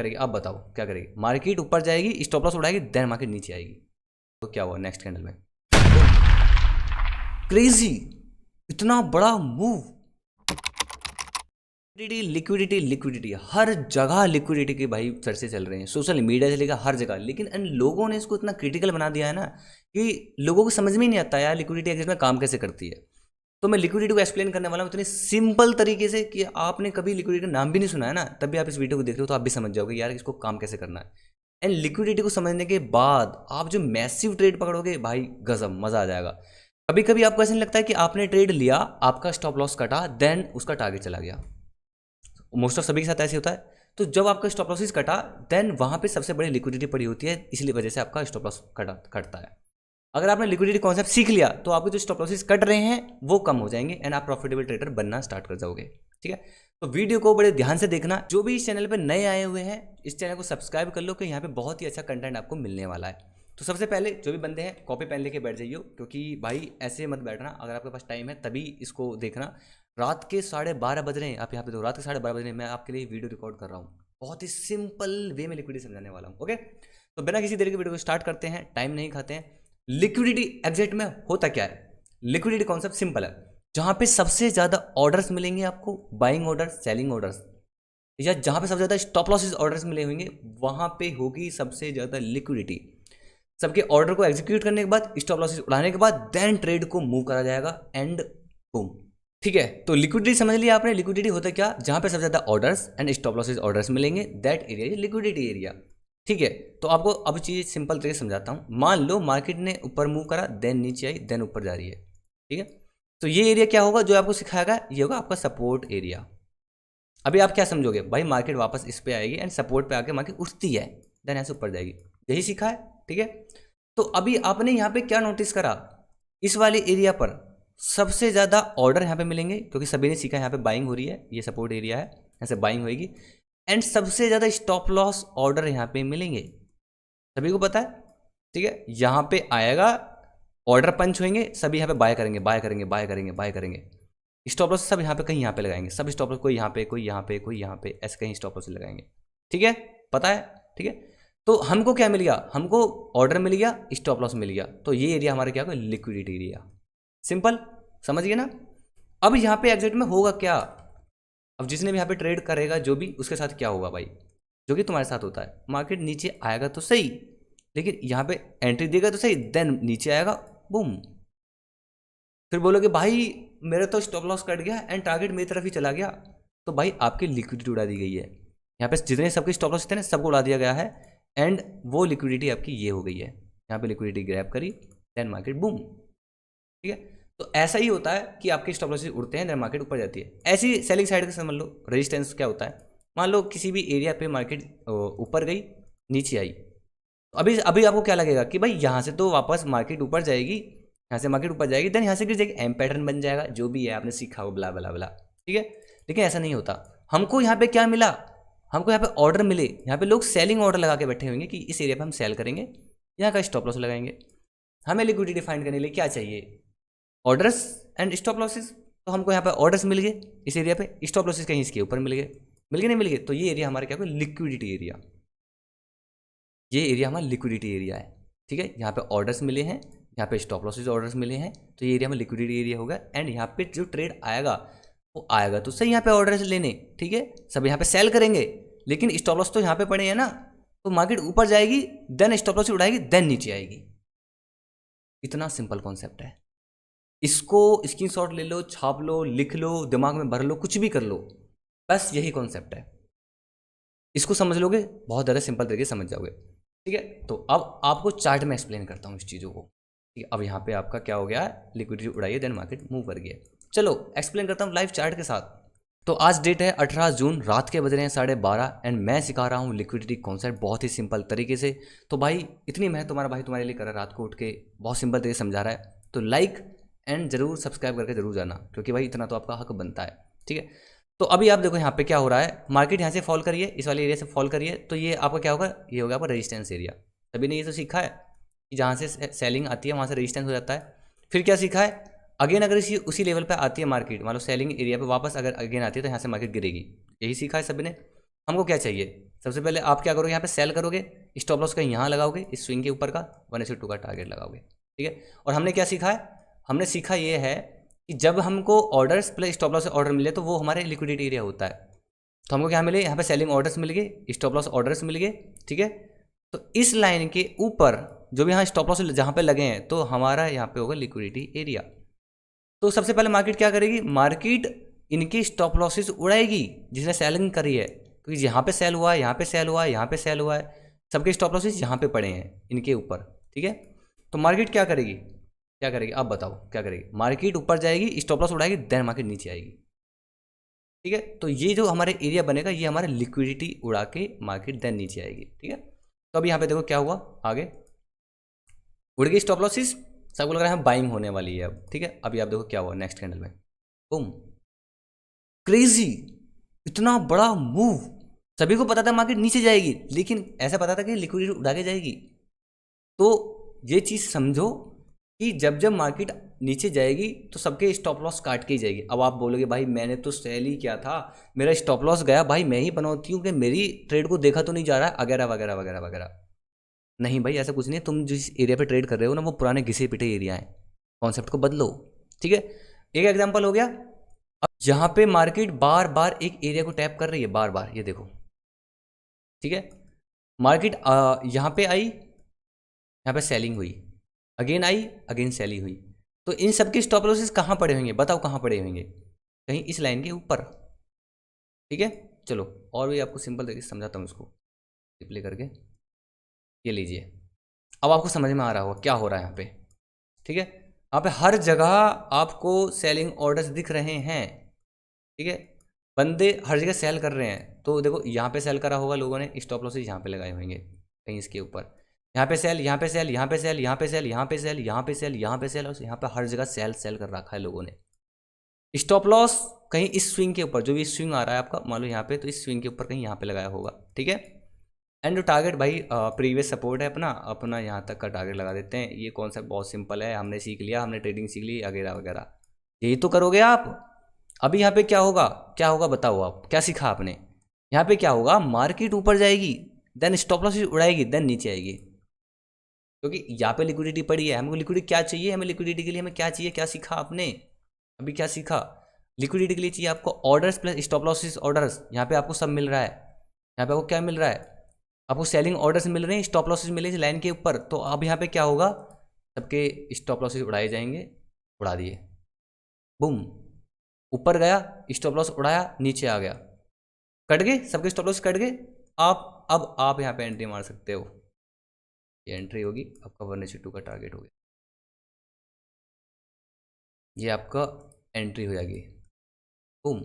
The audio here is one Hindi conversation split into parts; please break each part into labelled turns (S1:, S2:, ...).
S1: करेगी? आप बताओ क्या करेगी? मार्केट ऊपर जाएगी, स्टॉप लॉस उड़ाएगी, देन मार्केट नीचे आएगी। तो क्या हुआ नेक्स्ट कैंडल में? क्रेजी, इतना बड़ा मूव। लिक्विडिटी लिक्विडिटी लिक्विडिटी, हर जगह लिक्विडिटी के भाई चर्चे चल रहे हैं, सोशल मीडिया से लेकर हर जगह। लेकिन इन लोगों ने इसको इतना क्रिटिकल बना दिया है ना कि लोगों को समझ में ही नहीं आता यार लिक्विडिटी एक्चुअली में काम कैसे करती है। तो मैं लिक्विडिटी को एक्सप्लेन करने वाला हूँ इतने सिंपल तरीके से कि आपने कभी लिक्विडिटी का नाम भी नहीं सुना है ना, तब भी आप इस वीडियो को देख रहे हो तो आप भी समझ जाओगे यार इसको काम कैसे करना है। एंड लिक्विडिटी को समझने के बाद आप जो मैसिव ट्रेड पकड़ोगे भाई गजब, मजा आ जाएगा। कभी कभी आपको ऐसा नहीं लगता है कि आपने ट्रेड लिया, आपका स्टॉप लॉस कटा, देन उसका टारगेट चला गया? मोस्ट ऑफ सभी के साथ ऐसे होता है। तो जब आपका स्टॉप लॉस कटा, देन वहां पे सबसे बड़ी लिक्विडिटी पड़ी होती है, इसलिए वजह से आपका स्टॉप लॉस कटता है। अगर आपने लिक्विडिटी कॉन्सेप्ट सीख लिया तो आपके जो स्टॉप लॉसेस कट रहे हैं वो कम हो जाएंगे एंड आप प्रॉफिटेबल ट्रेडर बनना स्टार्ट कर जाओगे। ठीक है, तो वीडियो को बड़े ध्यान से देखना। जो भी इस चैनल पे नए आए हुए हैं इस चैनल को सब्सक्राइब कर लो कि यहाँ पे बहुत ही अच्छा कंटेंट आपको मिलने वाला है। तो सबसे पहले जो भी बंदे हैं कॉपी पेन लेके बैठ जाइए, क्योंकि भाई ऐसे मत बैठना, अगर आपके पास टाइम है तभी इसको देखना। रात के 12:30 बज रहे हैं, आप यहाँ पे तो रात के 12:30 बज रहे हैं, मैं आपके लिए वीडियो रिकॉर्ड कर रहा हूँ, बहुत ही सिंपल वे में लिक्विडिटी समझाने वाला हूँ। ओके, तो बिना किसी देरी के वीडियो को स्टार्ट करते हैं, टाइम नहीं खाते हैं। लिक्विडिटी एग्जैक्ट में होता क्या है? लिक्विडिटी कॉन्सेप्ट सिंपल है, जहां पे सबसे ज्यादा ऑर्डर्स मिलेंगे आपको, बाइंग ऑर्डर्स, सेलिंग ऑर्डर्स, या जहां पे सबसे ज्यादा स्टॉप लॉसेस ऑर्डर्स मिले होंगे वहां पे होगी सबसे ज्यादा लिक्विडिटी। सबके ऑर्डर को एग्जीक्यूट करने के बाद, स्टॉप लॉसेस उड़ाने के बाद, देन ट्रेड को मूव करा जाएगा एंड बूम। ठीक है, तो लिक्विडिटी समझ लिया आपने। लिक्विडिटी होता क्या? जहां पे सबसे ज्यादा orders and stop losses orders मिलेंगे, that area is liquidity area. ठीक है, तो आपको अब चीज़ सिंपल तरीके से समझाता हूँ। मान लो मार्केट ने ऊपर मूव करा, देन नीचे आई, देन ऊपर जा रही है। ठीक है, तो ये एरिया क्या होगा जो आपको सिखाएगा? ये होगा आपका सपोर्ट एरिया। अभी आप क्या समझोगे? भाई मार्केट वापस इस पे आएगी एंड सपोर्ट पे आके मार्केट उठती है, देन ऐसे ऊपर जाएगी, यही सीखा है। ठीक है, तो अभी आपने यहाँ पे क्या नोटिस करा? इस वाले एरिया पर सबसे ज़्यादा ऑर्डर यहाँ पे मिलेंगे, क्योंकि सभी ने सीखा यहाँ पे बाइंग हो रही है, ये सपोर्ट एरिया है, यहाँ से बाइंग होगी। एंड सबसे ज़्यादा स्टॉप लॉस ऑर्डर यहाँ पे मिलेंगे, सभी को पता है। ठीक है, यहाँ पे आएगा, ऑर्डर पंच होंगे, सभी यहाँ पे बाय करेंगे, बाय करेंगे, बाय करेंगे, बाय करेंगे। स्टॉप लॉस सब यहाँ पे कहीं यहाँ पे लगाएंगे, सब स्टॉप लॉस कोई यहाँ पे, कोई यहाँ पे, कोई यहाँ पे, ऐसे कहीं स्टॉप लॉस लगाएंगे। ठीक है, पता है। ठीक है, तो हमको क्या मिल गया? हमको ऑर्डर मिल गया, स्टॉप लॉस मिल गया, तो ये एरिया हमारा क्या होगा? Liquidity area. सिंपल, समझ गए ना? अब यहाँ पे एग्जैक्ट में होगा क्या? अब जिसने भी यहाँ पे ट्रेड करेगा जो भी, उसके साथ क्या होगा भाई? जो कि तुम्हारे साथ होता है, मार्केट नीचे आएगा तो सही, लेकिन यहाँ पे एंट्री देगा तो सही, देन नीचे आएगा, बूम। फिर बोलोगे भाई मेरा तो स्टॉप लॉस कट गया एंड टारगेट मेरी तरफ ही चला गया, तो भाई आपकी लिक्विडिटी उड़ा दी गई है। यहाँ पे जितने सबके स्टॉप लॉस थे ना, सबको उड़ा दिया गया है एंड वो लिक्विडिटी आपकी ये हो गई है। यहाँ पे लिक्विडिटी ग्रैब करी, देन मार्केट बूम। ठीक है, तो ऐसा ही होता है कि आपके स्टॉप लॉसेस उड़ते हैं, देन मार्केट ऊपर जाती है। ऐसी सेलिंग साइड का समझ लो। रेजिस्टेंस क्या होता है? मान लो किसी भी एरिया पे मार्केट ऊपर गई, नीचे आई, तो अभी अभी आपको क्या लगेगा कि भाई यहाँ से तो वापस मार्केट ऊपर जाएगी, यहाँ से मार्केट ऊपर जाएगी, देन यहाँ से गिर जाएगी, एम पैटर्न बन जाएगा, जो भी है आपने सीखा हो, बला बला बला। ठीक है, लेकिन ऐसा नहीं होता। हमको यहाँ पे क्या मिला? हमको यहाँ पे ऑर्डर मिले, यहाँ पे लोग सेलिंग ऑर्डर लगा के बैठे होंगे कि इस एरिया पे हम सेल करेंगे, यहाँ का स्टॉप लॉस लगाएंगे। हमें लिक्विडिटी फाइंड करने के लिए क्या चाहिए? Orders and stop losses. तो हमको यहाँ पे ऑर्डर्स मिल गए इस एरिया पे, स्टॉप लॉसेस कहीं इसके ऊपर मिल गए, नहीं मिल गए, तो ये एरिया हमारा क्या होगा? Liquidity area. ये एरिया हमारा लिक्विडिटी एरिया है। ठीक है, यहाँ पे ऑर्डर्स मिले हैं, यहाँ पे स्टॉप लॉसेस ऑर्डर्स मिले हैं, तो ये एरिया में लिक्विडिटी एरिया होगा। एंड यहाँ पे जो ट्रेड आएगा वो आएगा तो सही यहाँ पे ऑर्डर्स लेने, ठीक है, सब यहाँ पे सेल करेंगे, लेकिन स्टॉप लॉस तो यहाँ पे पड़े हैं ना, तो मार्केट ऊपर जाएगी, देन स्टॉप लॉस उड़ाएगी, देन नीचे आएगी। इतना सिंपल कॉन्सेप्ट है। इसको स्क्रीनशॉट ले लो, छाप लो, लिख लो, दिमाग में भर लो, कुछ भी कर लो, बस यही कॉन्सेप्ट है। इसको समझ लोगे बहुत ज़्यादा सिंपल तरीके से समझ जाओगे। ठीक है, तो अब आपको चार्ट में एक्सप्लेन करता हूँ इस चीज़ों को। ठीक है, अब यहाँ पे आपका क्या हो गया? लिक्विडिटी उड़ाई है, देन मार्केट मूव कर गया। चलो एक्सप्लेन करता हूँ लाइव चार्ट के साथ। तो आज डेट है 18 जून, रात के बज रहे हैं 12:30 एंड मैं सिखा रहा हूँ लिक्विडिटी कॉन्सेप्ट बहुत ही सिंपल तरीके से। तो भाई इतनी मेहनत तुम्हारा भाई तुम्हारे लिए कर रहा है, रात को उठ के बहुत सिंपल तरीके से समझा रहा है, तो लाइक एंड जरूर सब्सक्राइब करके जरूर जाना, क्योंकि भाई इतना तो आपका हक बनता है। ठीक है, तो अभी आप देखो यहाँ पे क्या हो रहा है, मार्केट यहाँ से फॉल करिए, इस वाले एरिया से फॉल करिए, तो ये आपका क्या होगा? ये होगा आपका रेजिस्टेंस एरिया। सभी ने ये तो सीखा है कि जहाँ से सेलिंग आती है वहाँ से रेजिस्टेंस हो जाता है। फिर क्या सीखा है? अगेन अगर इसी उसी लेवल पे आती है मार्केट, मान लो सेलिंग एरिया पे वापस अगर अगेन आती है तो यहाँ से मार्केट गिरेगी, यही सीखा है सभी ने। हमको क्या चाहिए? सबसे पहले आप क्या करोगे, यहाँ पे सेल करोगे, स्टॉप लॉस कहीं यहाँ लगाओगे, इस स्विंग के ऊपर का 1/2 का टारगेट लगाओगे, ठीक है। और हमने क्या सीखा है, हमने सीखा ये है कि जब हमको ऑर्डर्स प्लस स्टॉप लॉस से ऑर्डर मिले तो वो हमारे लिक्विडिटी एरिया होता है। तो हमको क्या मिले, यहाँ पे सेलिंग ऑर्डर्स मिल गए, स्टॉप लॉस ऑर्डर्स मिल गए, ठीक है। तो इस लाइन के ऊपर जो भी यहाँ स्टॉप लॉस जहाँ पे लगे हैं तो हमारा यहाँ पे होगा लिक्विडिटी एरिया। तो सबसे पहले मार्केट क्या करेगी, मार्केट इनकी स्टॉप लॉसेस उड़ाएगी जिसने सेलिंग करी है, क्योंकि यहाँ पे सेल हुआ है, यहाँ पे सेल हुआ है, यहाँ पे सेल हुआ है, सबके स्टॉप लॉसेस यहाँ पे पड़े हैं इनके ऊपर, ठीक है। तो मार्केट क्या करेगी, क्या करेगी, आप बताओ क्या करेगी, मार्केट ऊपर जाएगी, स्टॉप लॉस उड़ाएगी, देन मार्केट नीचे आएगी, ठीक है। तो ये जो हमारे एरिया बनेगा ये हमारा लिक्विडिटी उड़ा के मार्केट देन नीचे आएगी, ठीक है। तो अब यहाँ पे देखो क्या हुआ, आगे उड़ गई स्टॉप लॉसेस, सबको लग रहा है बाइंग होने वाली है अब, ठीक है। अभी आप देखो क्या हुआ नेक्स्ट कैंडल में, बूम, क्रेजी, इतना बड़ा मूव। सभी को पता था मार्केट नीचे जाएगी, लेकिन ऐसा पता था कि लिक्विडिटी उड़ा के जाएगी। तो ये चीज़ समझो कि जब जब मार्केट नीचे जाएगी तो सबके स्टॉप लॉस काट के ही जाएगी। अब आप बोलोगे भाई मैंने तो सेल ही किया था, मेरा स्टॉप लॉस गया, भाई मैं ही बनौती हूँ कि मेरी ट्रेड को देखा तो नहीं जा रहा है, वगैरह वगैरह वगैरह वगैरह। नहीं भाई, ऐसा कुछ नहीं है। तुम जिस एरिया पे ट्रेड कर रहे हो ना वो पुराने घिसे पिटे एरिया है, कॉन्सेप्ट को बदलो, ठीक है। एक एग्जांपल हो गया, अब जहाँ पे मार्केट बार बार एक एरिया को टैप कर रही है, बार बार, ये देखो, ठीक है। मार्केट यहाँ पे आई, यहाँ पे सेलिंग हुई, अगेन आई, अगेन सेलिंग हुई। तो इन सब के स्टॉप लॉसेस कहाँ पड़े होंगे, बताओ कहाँ पड़े होंगे, कहीं इस लाइन के ऊपर, ठीक है। चलो और भी आपको सिंपल तरीके से समझाता हूँ इसको रिप्ले करके। ये लीजिए, अब आपको समझ में आ रहा होगा क्या हो रहा है यहाँ पे, ठीक है। यहाँ पे हर जगह आपको सेलिंग ऑर्डर्स दिख रहे हैं, ठीक है। बंदे हर जगह सेल कर रहे हैं। तो देखो यहाँ पे सेल करा होगा लोगों ने, स्टॉप लॉसेस यहाँ पे लगाए होंगे कहीं इसके ऊपर, यहाँ पे सेल, यहाँ पे सेल, यहाँ पे सेल, यहाँ पे सेल, यहाँ पे सेल, यहाँ पे सेल, यहाँ पे सेल, और यहाँ पे हर जगह सेल सेल कर रखा है लोगों ने। स्टॉप लॉस कहीं इस स्विंग के ऊपर, जो भी स्विंग आ रहा है आपका मान लो यहाँ पे, तो इस स्विंग के ऊपर कहीं यहाँ पे लगाया होगा, ठीक है। एंड जो टारगेट भाई प्रीवियस सपोर्ट है अपना अपना यहाँ तक का टारगेट लगा देते हैं। ये कॉन्सेप्ट बहुत सिंपल है, हमने सीख लिया, हमने ट्रेडिंग सीख ली वगैरह वगैरह, यही तो करोगे आप। अभी यहाँ पे क्या होगा, क्या होगा बताओ, आप क्या सीखा आपने, यहाँ पे क्या होगा, मार्केट ऊपर जाएगी, देन स्टॉप लॉस उड़ाएगी, देन नीचे आएगी, क्योंकि यहाँ पे लिक्विडिटी पड़ी है। हमको लिक्विडिटी क्या चाहिए, हमें लिक्विडिटी के लिए हमें क्या चाहिए, क्या सीखा आपने, अभी क्या सीखा, लिक्विडिटी के लिए चाहिए आपको orders plus stop losses orders. यहाँ पे आपको सब मिल रहा है, यहाँ पे आपको क्या मिल रहा है, आपको सेलिंग ऑर्डर्स मिल रहे हैं, स्टॉप लॉसेस मिले लाइन के ऊपर। तो अब यहाँ पे क्या होगा, सबके स्टॉप लॉसेस उड़ाए जाएंगे, उड़ा दिए, बूम, ऊपर गया, स्टॉप लॉस उड़ाया, नीचे आ गया, कट गए, सबके स्टॉप लॉस कट गए। अब आप यहाँ पे एंट्री मार सकते हो, ये एंट्री होगी आपका 1/2 का टारगेट हो गया, ये आपका एंट्री हो जाएगी, बूम।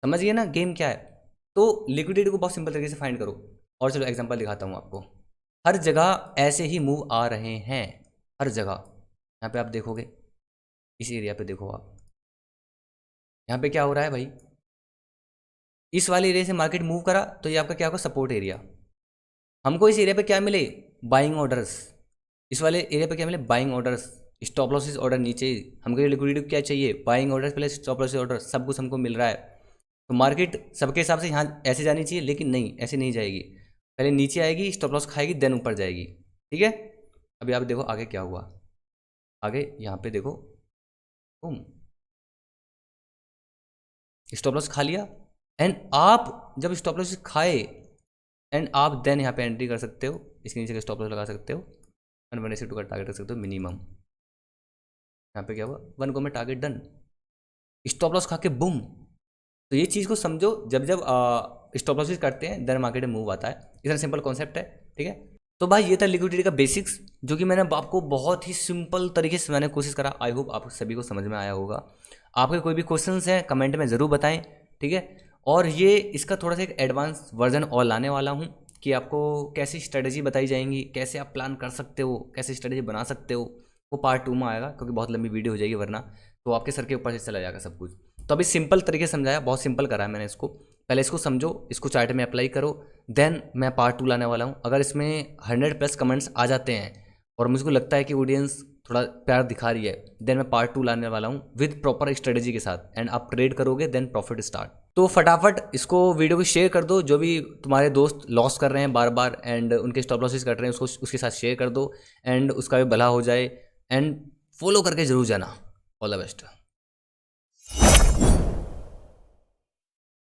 S1: समझिए ना गेम क्या है। तो लिक्विडिटी को बहुत सिंपल तरीके से फाइंड करो। और चलो एग्जांपल दिखाता हूँ आपको। हर जगह ऐसे ही मूव आ रहे हैं, हर जगह। यहाँ पे आप देखोगे, इस एरिया पे देखो आप, यहाँ पे क्या हो रहा है भाई, इस वाले एरिया से मार्केट मूव करा तो ये आपका क्या होगा, सपोर्ट एरिया। हमको इस एरिया पे क्या मिले, बाइंग ऑर्डर्स। इस वाले एरिया पे क्या मिले, buying orders, stop losses order नीचे। हमको लिक्विडिटी क्या चाहिए, buying orders plus stop losses order, सब कुछ हमको मिल रहा है। तो मार्केट सबके हिसाब से यहाँ ऐसे जानी चाहिए, लेकिन नहीं, ऐसे नहीं जाएगी, पहले नीचे आएगी, स्टॉप लॉस खाएगी, देन ऊपर जाएगी, ठीक है। अभी आप देखो आगे क्या हुआ, आगे यहाँ पे देखो, बूम, स्टॉप लॉस खा लिया। एंड आप जब स्टॉप लॉस खाए एंड आप देन यहाँ पे एंट्री कर सकते हो, इसके नीचे का स्टॉप लॉस लगा सकते हो, 1/2 का टारगेट रख सकते हो मिनिमम। यहाँ पे क्या हुआ, 1 को में टारगेट डन, स्टॉप लॉस खा के बूम। तो ये चीज़ को समझो, जब जब स्टॉप लॉसेस करते हैं देन मार्केट में मूव आता है, इतना सिंपल कॉन्सेप्ट है, ठीक है। तो भाई ये था लिक्विडिटी का बेसिक्स, जो कि मैंने आपको बहुत ही सिंपल तरीके से मैंने कोशिश करा। आई होप आप सभी को समझ में आया होगा। आपके कोई भी क्वेश्चंस हैं कमेंट में ज़रूर बताएं, ठीक है। और ये इसका थोड़ा सा एक एडवांस वर्जन और लाने वाला हूँ कि आपको कैसी स्ट्रेटजी बताई जाएंगी, कैसे आप प्लान कर सकते हो, कैसे स्ट्रेटजी बना सकते हो, वो पार्ट 2 में आएगा, क्योंकि बहुत लंबी वीडियो हो जाएगी वरना, तो आपके सर के ऊपर से चला जाएगा सब कुछ। तो अभी सिंपल तरीके से समझाया, बहुत सिंपल करा है मैंने इसको। पहले इसको समझो, इसको चार्ट में अप्लाई करो, देन मैं पार्ट 2 लाने वाला हूँ। अगर इसमें 100+ कमेंट्स आ जाते हैं और मुझको लगता है कि ऑडियंस थोड़ा प्यार दिखा रही है, देन मैं पार्ट 2 लाने वाला हूँ विद प्रॉपर स्ट्रेटजी के साथ, एंड आप ट्रेड करोगे देन प्रॉफिट स्टार्ट। तो फटाफट इसको वीडियो को शेयर कर दो, जो भी तुम्हारे दोस्त लॉस कर रहे हैं बार बार एंड उनके स्टॉप लॉसेस कट रहे हैं, उसको उसके साथ शेयर कर दो एंड उसका भी भला हो जाए, एंड फॉलो करके ज़रूर जाना। All the best.